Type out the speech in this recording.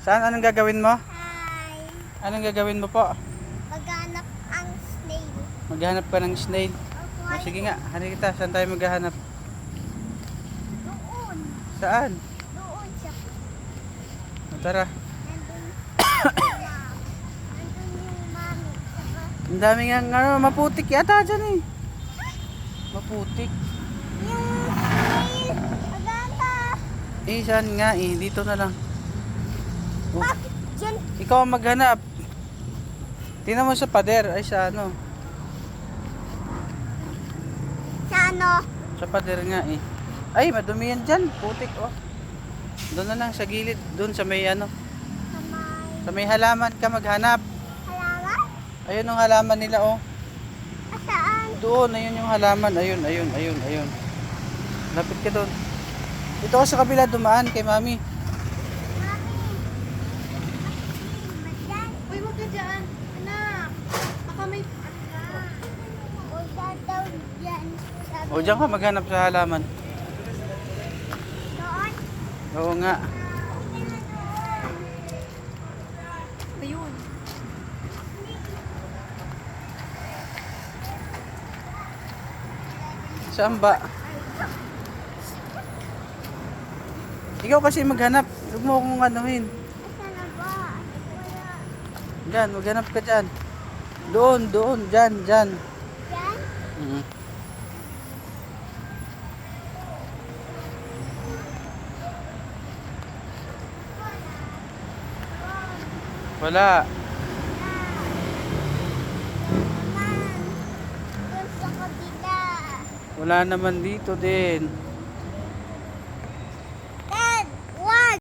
Saan? Anong gagawin mo? Hi. Anong gagawin mo po? Maghanap ang snail. Maghanap ka ng snail. Opo, Sige nga, hani kita. Saan tayo maghahanap? doon. Saan? Doon siya. O, tara. Nandun yung mami. Saka Ang dami nga, maputik yata dyan eh. Maputik. yung snail. Maganda. Eh, saan nga eh? Dito na lang. Oh, Bakit dyan? ikaw ang maghanap. Tingnan mo sa pader. Ay, sa ano? Sa ano? Sa pader nga eh. Ay, madumi yan dyan. Putik oh. Doon na lang sa gilid. Doon sa may ano. Sa may Sa may halaman ka maghanap. halaman? Ayun yung halaman nila oh. Saan? Doon, ayun yung halaman. Ayun, ayun, ayun, ayun. Lapit ka doon. Dito ka sa kabila dumaan kay mami. Mami. Madyan. Uy, wag ka dyan. Anak. Baka may... Huwag daw dyan. Sabi O, diyan ka maghanap sa halaman. doon. Oo nga. Ayun. Saan ba? Ikaw kasi maghanap. Huwag mo akong anuhin. Saan na ba? Wala. Diyan, maghanap ka dyan. Doon, doon, dyan, dyan. Yan? Mhm. Wala. Naman. Doon sa kabila. Wala naman dito din.